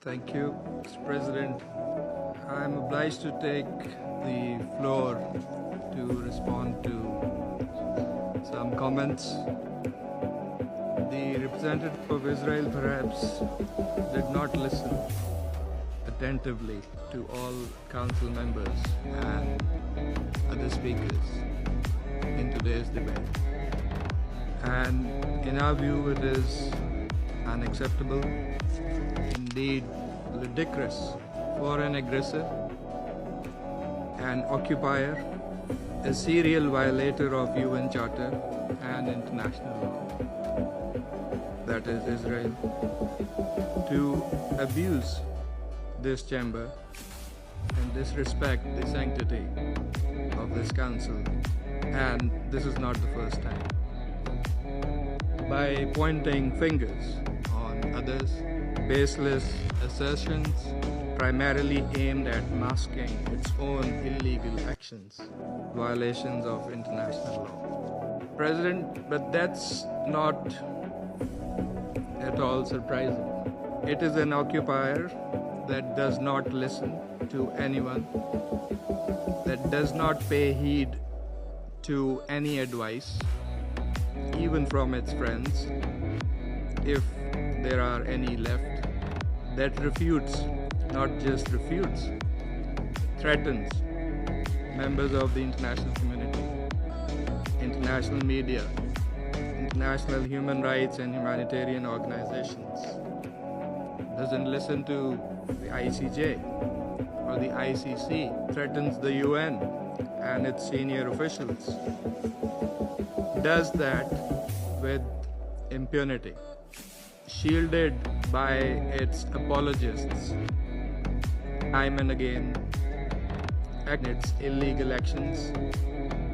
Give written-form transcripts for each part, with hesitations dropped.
Thank you, Mr. President. I'm obliged to take the floor to respond to some comments. The representative of Israel perhaps did not listen attentively to all council members and other speakers in today's debate. And in our view, it is unacceptable, indeed ludicrous, for an aggressor, an occupier, a serial violator of UN Charter and international law, that is Israel, to abuse this chamber and disrespect the sanctity of this council. And this is not the first time. By pointing fingers on others, baseless assertions primarily aimed at masking its own illegal actions, violations of international law. President, but that's not at all surprising. It is an occupier that does not listen to anyone, that does not pay heed to any advice, even from its friends, if there are any left, that refutes, not just refutes, threatens members of the international community, international media, international human rights and humanitarian organizations, doesn't listen to the ICJ or the ICC, threatens the UN and its senior officials, does that with impunity, shielded by its apologists, time and again, its illegal actions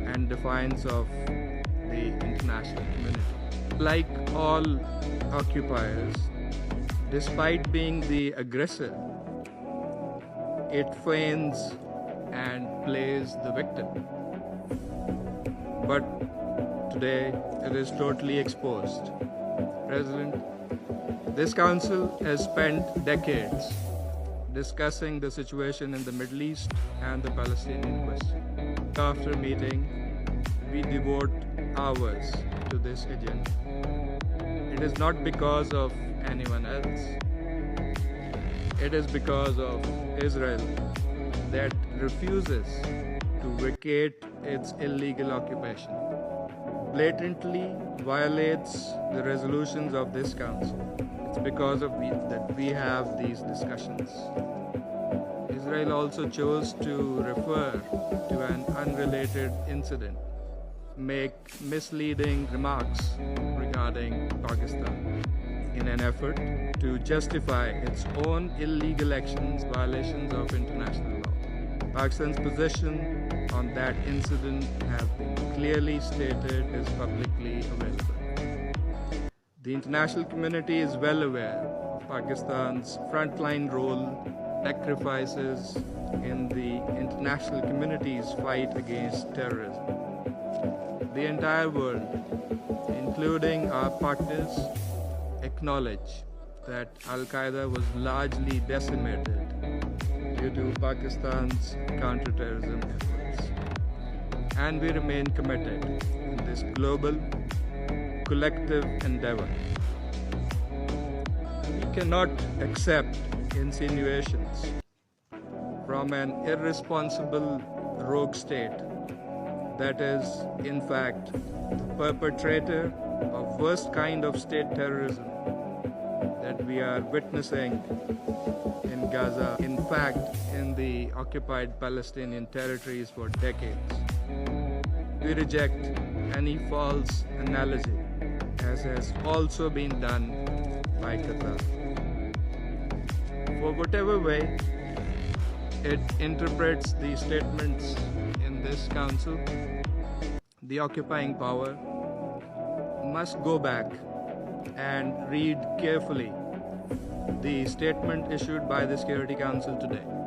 and defiance of the international community. Like all occupiers, despite being the aggressor, it feigns and plays the victim. But today, it is totally exposed. President, this council has spent decades discussing the situation in the Middle East and the Palestinian question. After meeting, we devote hours to this agenda. It is not because of anyone else. It is because of Israel that refuses to vacate its illegal occupation, blatantly violates the resolutions of this council. It's because of that we have these discussions. Israel also chose to refer to an unrelated incident, make misleading remarks regarding Pakistan in an effort to justify its own illegal actions, violations of international law. Pakistan's position on that incident has been clearly stated, is publicly available. The international community is well aware of Pakistan's frontline role, sacrifices in the international community's fight against terrorism. The entire world, including our partners, acknowledge that Al-Qaeda was largely decimated due to Pakistan's counterterrorism efforts. And we remain committed in this global, collective endeavor. We cannot accept insinuations from an irresponsible rogue state that is, in fact, the perpetrator of worst kind of state terrorism that we are witnessing in Gaza, in fact, in the occupied Palestinian territories for decades. We reject any false analogy, as has also been done by Qatar. For whatever way it interprets the statements in this council, the occupying power must go back and read carefully the statement issued by the Security Council today.